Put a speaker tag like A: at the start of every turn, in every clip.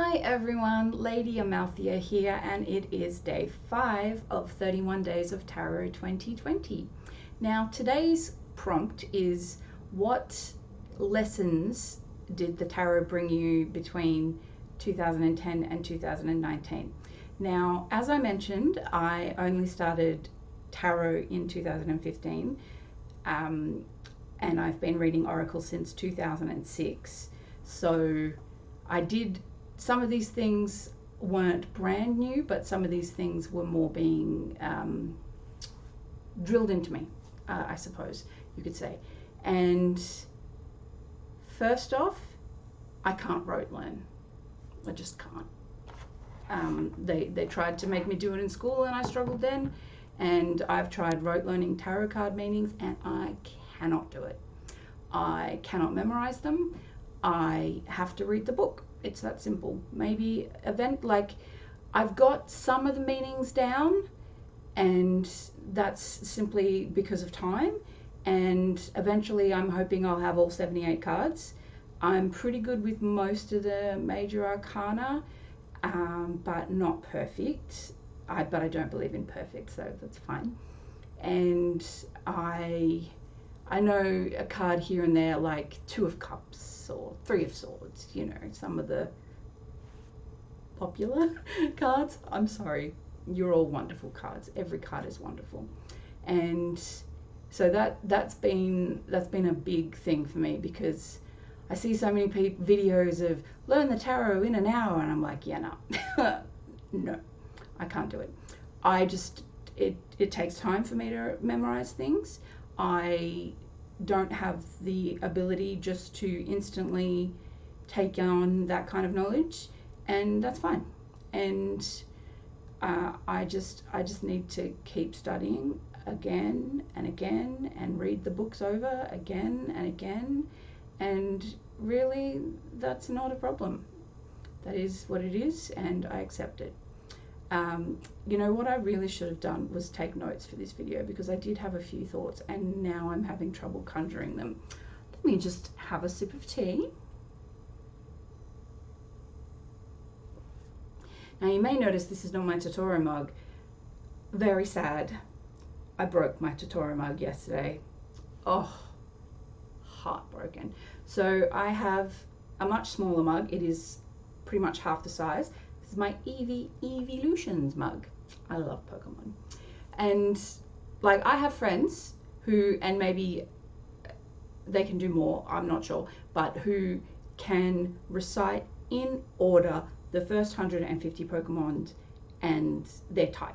A: Hi everyone, Lady Amalthea here, and it is day 5 of 31 Days of Tarot 2020. Now today's prompt is, what lessons did the tarot bring you between 2010 and 2019? Now, as I mentioned, I only started tarot in 2015, and I've been reading Oracle since 2006. So I did, some of these things weren't brand new, but some of these things were more being drilled into me, I suppose you could say. And first off, I can't rote learn. I just can't. They tried to make me do it in school and I struggled then. And I've tried rote learning tarot card meanings and I cannot do it. I cannot memorize them. I have to read the book. It's that simple. Maybe I've got some of the meanings down, and that's simply because of time. And eventually I'm hoping I'll have all 78 cards. I'm pretty good with most of the major arcana, but not perfect. But I don't believe in perfect, so that's fine. And I know a card here and there, like Two of Cups or Three of Swords, you know, some of the popular cards. I'm sorry, you're all wonderful cards. Every card is wonderful. And so that's been a big thing for me, because I see so many videos of learn the tarot in an hour, and I'm like, yeah, no, no, I can't do it. It takes time for me to memorize things. I don't have the ability just to instantly take on that kind of knowledge, and that's fine. And I just need to keep studying again and again and read the books over again and again, and really that's not a problem. That is what it is, and I accept it. You know, what I really should have done was take notes for this video, because I did have a few thoughts and now I'm having trouble conjuring them. Let me just have a sip of tea. Now you may notice this is not my Totoro mug. Very sad. I broke my Totoro mug yesterday. Oh, heartbroken. So I have a much smaller mug. It is pretty much half the size. This is my Evolutions mug. I love Pokemon. And like, I have friends who, and maybe they can do more, I'm not sure, but who can recite in order the first 150 Pokemon and their type.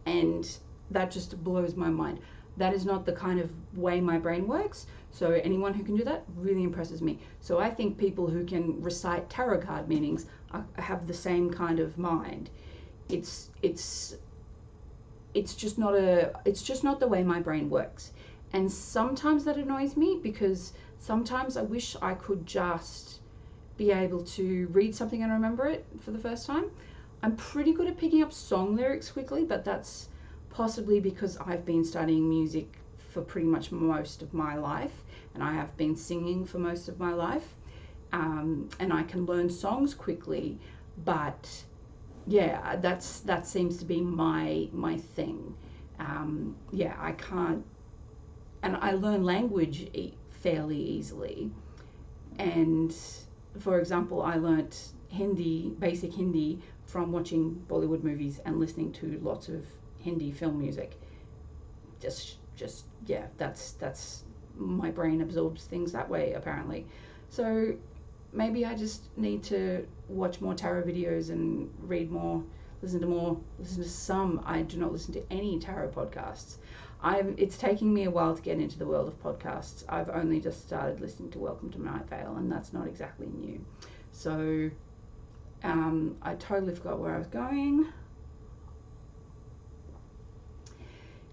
A: And that just blows my mind. That is not the kind of way my brain works. So anyone who can do that really impresses me. So I think people who can recite tarot card meanings have the same kind of mind. It's just not the way my brain works. And sometimes that annoys me, because sometimes I wish I could just be able to read something and remember it for the first time. I'm pretty good at picking up song lyrics quickly, but that's possibly because I've been studying music for pretty much most of my life, and I have been singing for most of my life, and I can learn songs quickly. But yeah, that seems to be my thing. Yeah, I can't, and I learn language fairly easily. And for example, I learnt Hindi, basic Hindi, from watching Bollywood movies and listening to lots of Hindi film music. Just yeah, that's my brain absorbs things that way, apparently. So maybe I just need to watch more tarot videos and read more, listen to some. I do not listen to any tarot podcasts. It's taking me a while to get into the world of podcasts. I've only just started listening to Welcome to Night Vale, and that's not exactly new. So I totally forgot where I was going.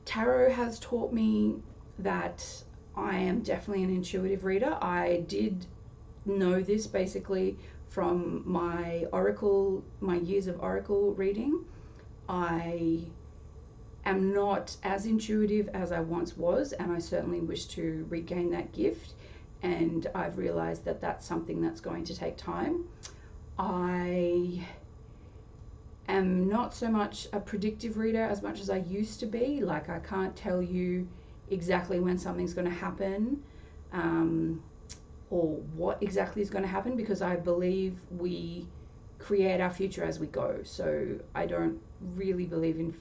A: Tarot has taught me that I am definitely an intuitive reader. I did know this basically from my years of Oracle reading. I am not as intuitive as I once was, and I certainly wish to regain that gift. And I've realized that that's something that's going to take time. I am not so much a predictive reader as much as I used to be. Like, I can't tell you exactly when something's going to happen, or what exactly is going to happen, because I believe we create our future as we go. So I don't really believe in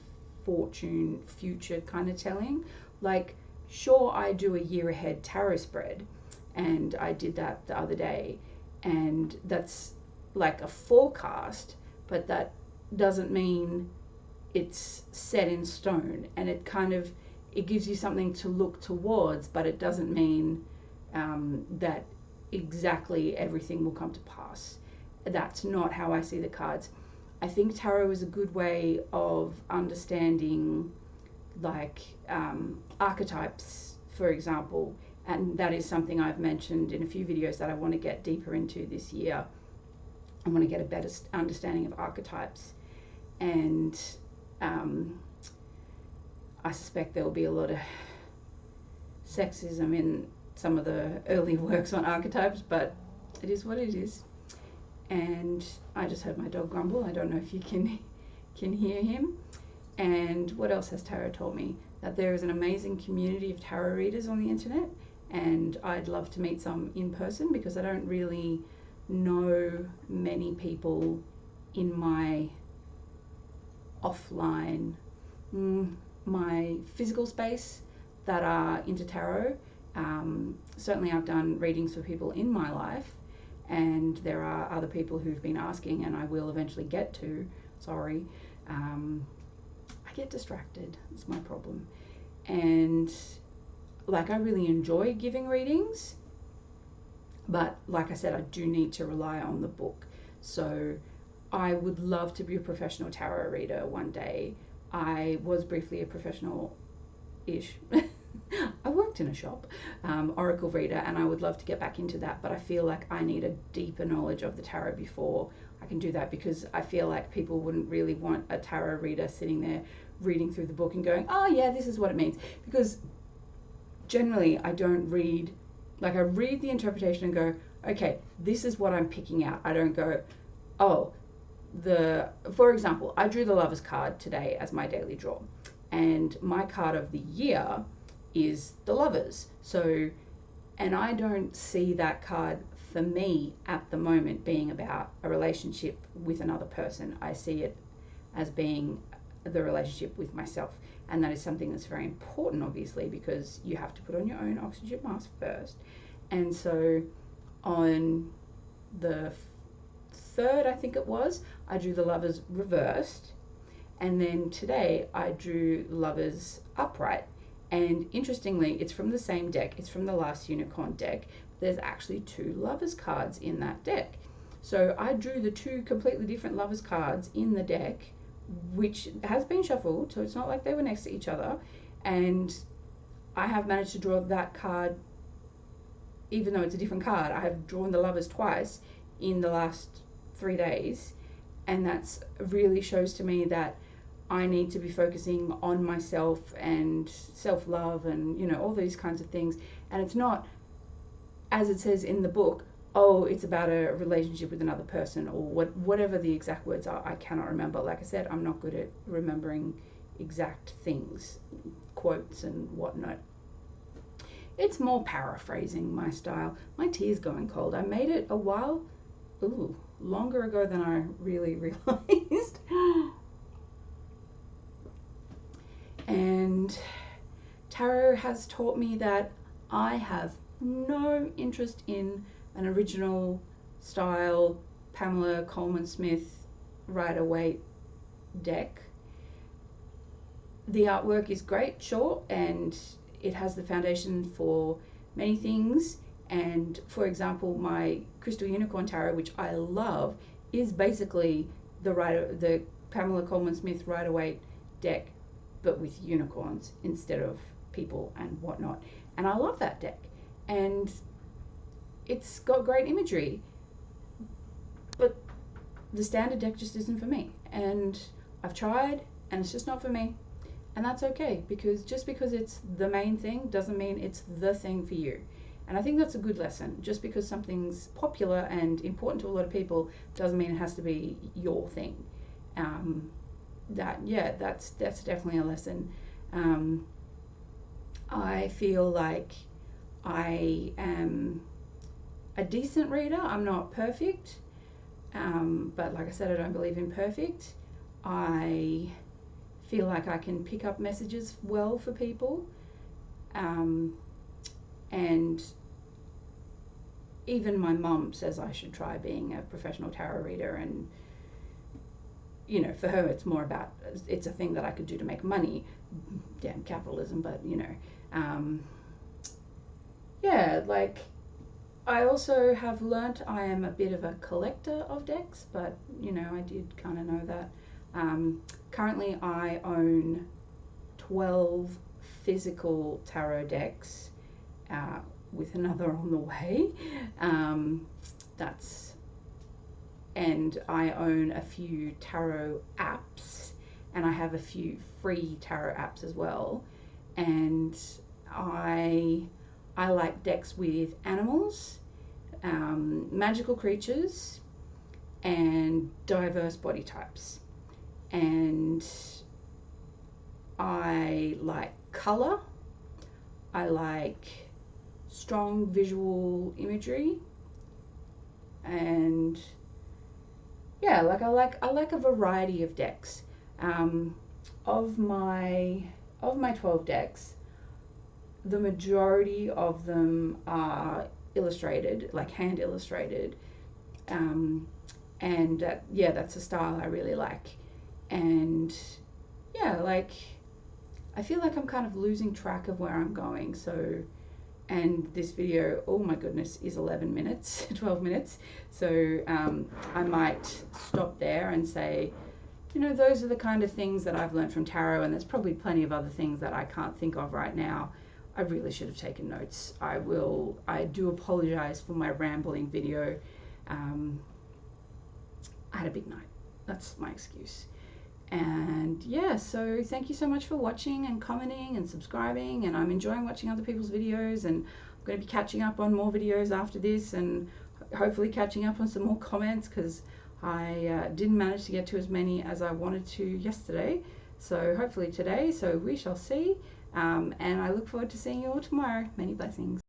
A: fortune future kind of telling. Like, sure, I do a year ahead tarot spread, and I did that the other day, and that's like a forecast, but that doesn't mean it's set in stone, and it gives you something to look towards, but it doesn't mean that exactly everything will come to pass. That's not how I see the cards. I think tarot is a good way of understanding, like, archetypes, for example, and that is something I've mentioned in a few videos that I want to get deeper into this year. I want to get a better understanding of archetypes, and I suspect there will be a lot of sexism in some of the early works on archetypes, but it is what it is. And I just heard my dog grumble. I don't know if you can hear him. And what else has tarot taught me? That there is an amazing community of tarot readers on the internet, and I'd love to meet some in person, because I don't really know many people in my offline, my physical space that are into tarot. Certainly I've done readings for people in my life, and there are other people who've been asking, and I will eventually get to. Sorry. I get distracted. It's my problem. And like, I really enjoy giving readings, but like I said, I do need to rely on the book. So I would love to be a professional tarot reader one day. I was briefly a professional-ish. I worked in a shop, oracle reader, and I would love to get back into that, but I feel like I need a deeper knowledge of the tarot before I can do that, because I feel like people wouldn't really want a tarot reader sitting there reading through the book and going, oh yeah, this is what it means. Because generally I don't read, like, I read the interpretation and go, okay, this is what I'm picking out. I don't go, oh, for example, I drew the Lovers card today as my daily draw, and my card of the year is the Lovers. So, and I don't see that card for me at the moment being about a relationship with another person. I see it as being the relationship with myself, and that is something that's very important, obviously, because you have to put on your own oxygen mask first. And so on the 3rd, I think it was, I drew the Lovers reversed, and then today I drew Lovers upright. And interestingly, it's from the same deck. It's from the last Unicorn deck. There's actually 2 Lovers cards in that deck. So I drew the 2 completely different Lovers cards in the deck, which has been shuffled, so it's not like they were next to each other. And I have managed to draw that card, even though it's a different card. I have drawn the Lovers twice in the last 3 days, and that's really shows to me that I need to be focusing on myself and self-love and, you know, all these kinds of things. And it's not, as it says in the book, oh, it's about a relationship with another person, or whatever the exact words are. I cannot remember. Like I said, I'm not good at remembering exact things, quotes and whatnot. It's more paraphrasing my style. My tea is going cold. I made it a while, longer ago than I really realized. And tarot has taught me that I have no interest in an original style Pamela Coleman Smith Rider-Waite deck. The artwork is great, sure, and it has the foundation for many things. And for example, my Crystal Unicorn Tarot, which I love, is basically the Pamela Coleman Smith Rider-Waite deck, but with unicorns instead of people and whatnot. And I love that deck, and it's got great imagery, but the standard deck just isn't for me. And I've tried, and it's just not for me. And that's okay, because just because it's the main thing doesn't mean it's the thing for you. And I think that's a good lesson. Just because something's popular and important to a lot of people doesn't mean it has to be your thing. That's definitely a lesson. I feel like I am a decent reader. I'm not perfect, but like I said, I don't believe in perfect. I feel like I can pick up messages well for people, and even my mum says I should try being a professional tarot reader, and you know, for her it's more about, it's a thing that I could do to make money. Damn capitalism. But you know, yeah, like I also have learnt I am a bit of a collector of decks, but you know, I did kind of know that. Currently I own 12 physical tarot decks, with another on the way. And I own a few tarot apps, and I have a few free tarot apps as well. And I like decks with animals, magical creatures, and diverse body types. And I like color. I like strong visual imagery, and yeah, like I like a variety of decks. Of my 12 decks, the majority of them are illustrated, like hand illustrated, and yeah, that's a style I really like. And yeah, like I feel like I'm kind of losing track of where I'm going. So, and this video, oh my goodness, is 11 minutes, 12 minutes. So I might stop there and say, you know, those are the kind of things that I've learned from tarot, and there's probably plenty of other things that I can't think of right now. I really should have taken notes. I do apologize for my rambling video. I had a big night. That's my excuse. And yeah, so thank you so much for watching and commenting and subscribing, and I'm enjoying watching other people's videos, and I'm going to be catching up on more videos after this, and hopefully catching up on some more comments, because I didn't manage to get to as many as I wanted to yesterday. So hopefully today, so we shall see, and I look forward to seeing you all tomorrow. Many blessings.